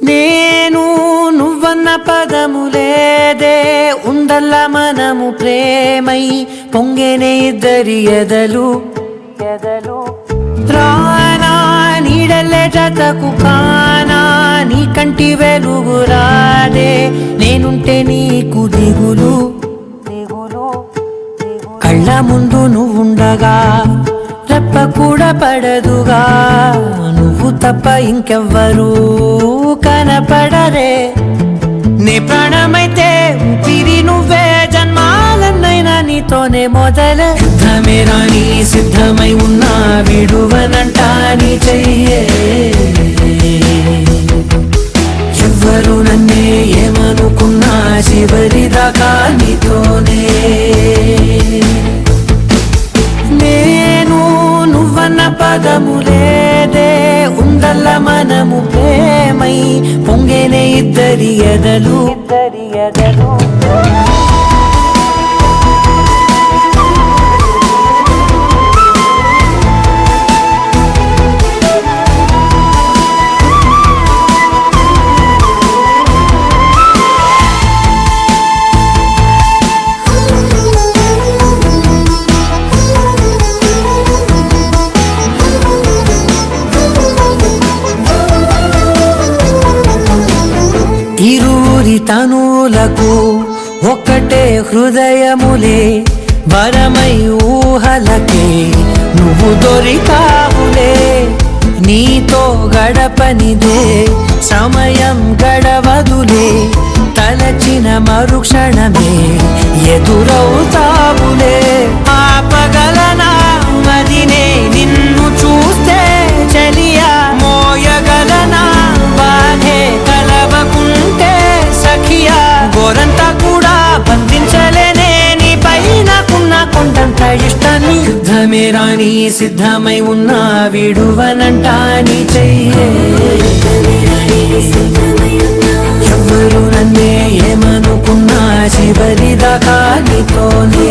నేను నువ్వన్న పదము లేదే ఉందల్ల మనము ప్రేమై పొంగేనే ఇద్దరి ఎదలు రానా నీడల్లే జతకు కానా నీ కంటి వెలుగురాదే నేనుంటే నీకు దిగులు కళ్ళ ముందు నువ్వుండగా రెప్ప కూడా పడదుగా నువ్వు తప్ప ఇంకెవ్వరూ కనపడరే నీ ప్రాణమైతే ఊపిరి నువ్వే జన్మాలన్నైనా నీతోనే మొదలే యుద్ధమే రాని సిద్ధమై ఉన్నా విడువనంట నీ చెయ్యే ఎవ్వరు నన్నే ఏమనుకున్నా చివరిదాకా నీతోనే నేను నువ్వన్న పదము లేదే ఉందల్ల మనము ప్రేమై పొంగేనే ఇద్దరి ఎదలు ఇరువురి తనులకు ఒక్కటే హృదయములే వరమై ఊహలకే నువ్వు దొరికావులే నీతో గడపనిదే సమయం గడవదులే తలచిన మరుక్షణమే ఎదురవుతావులే ఆపగలనా మదినే నిన్ను చూస్తే చలియా మోయగలనా బాధే కలవకుంటే సఖియా గోరంతా కూడా బంధించలేనే నీ పైనకున్న కొండంత ఇష్టాన్ని యుద్ధమే రాని సిద్ధమై ఉన్నా విడువనంట నీ చెయ్యే ఎవ్వరు నన్నే ఏమనుకున్నా చివరిదాకా నీతోనే